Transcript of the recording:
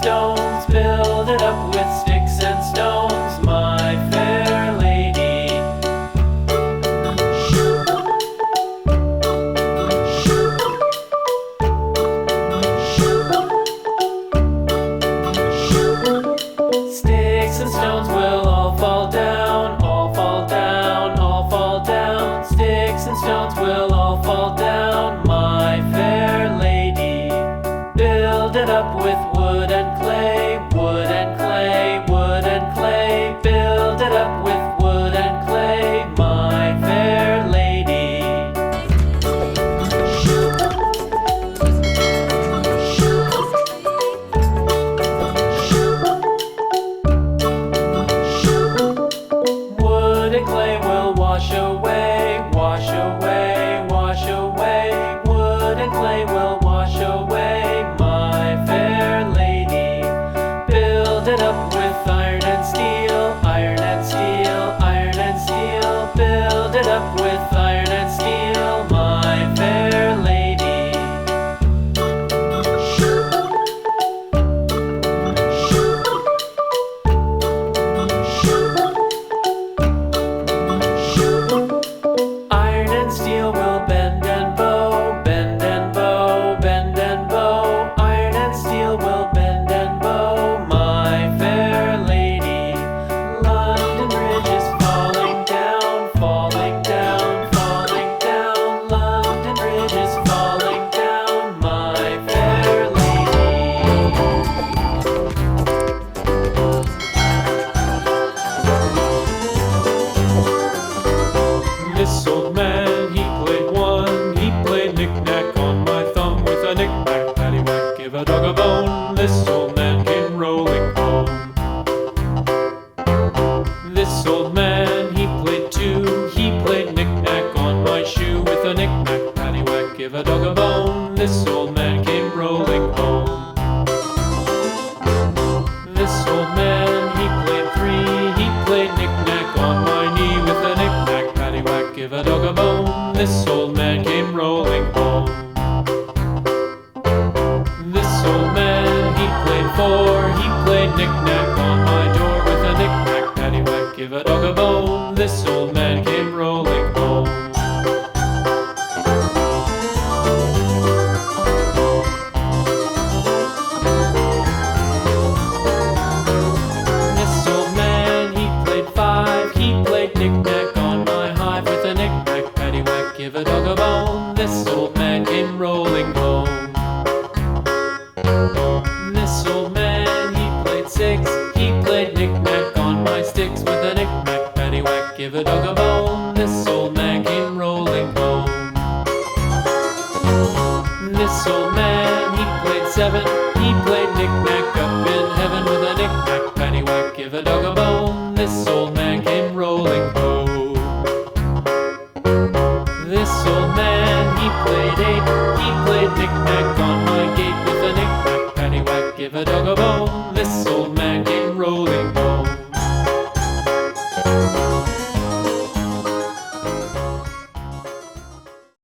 stones, build it up with sticks and stones, my fair lady. Sticks and stones will all fall down, all fall down, all fall down. Sticks and stones will all fall down, my fair lady. Build it up with wood and clay, wood and clay, wood and clay. Build it up with wood and clay, my fair lady. Wood and clay will wash away, wash away, wash away. Wood and clay will wash away, my fair lady. Build it up with iron and steel, iron and steel, iron and steel. Build it up with iron and steel, my fair lady. Iron and steel will bend and bow, bend and bow, bend and bow. Iron and steel will bend and bow, my fair lady. London Bridge is falling down, falling down, falling down. London Bridge is falling down, my fair lady. This old man, he played one. He played knick-knack on my thumb with a knick-knack, paddywhack, give a dog a bone. This old man came rolling home. This old man, he played two. He played knick-knack on my shoe with a knick-knack, paddywhack, give a dog a bone. This old man came rolling home. This old man, he played three. He played knick-knack on my knee with a knick-knack, paddywhack, give a dog a bone. This old man came rolling home. This old man, he played four. He played knick-knack on my door with a knick-knack, paddywhack, give a dog a bone. This old man came rolling home. This old man, he played five. He played knick-knack on my hive with a knick-knack, paddywhack, give a dog a bone. This old man came rolling home. This old man, he played six. He played knick-knack on my sticks with a knick-knack, paddywhack, give a dog a bone. This old man came rolling home. This old man, he played seven. He played knick-knack up in heaven with a knick-knack, paddywhack, give a dog a bone. This old man came rolling home. This old man, he played eight. He played knick-knack on my gate with a knick-knack, paddywhack, give a dog a bone. This old man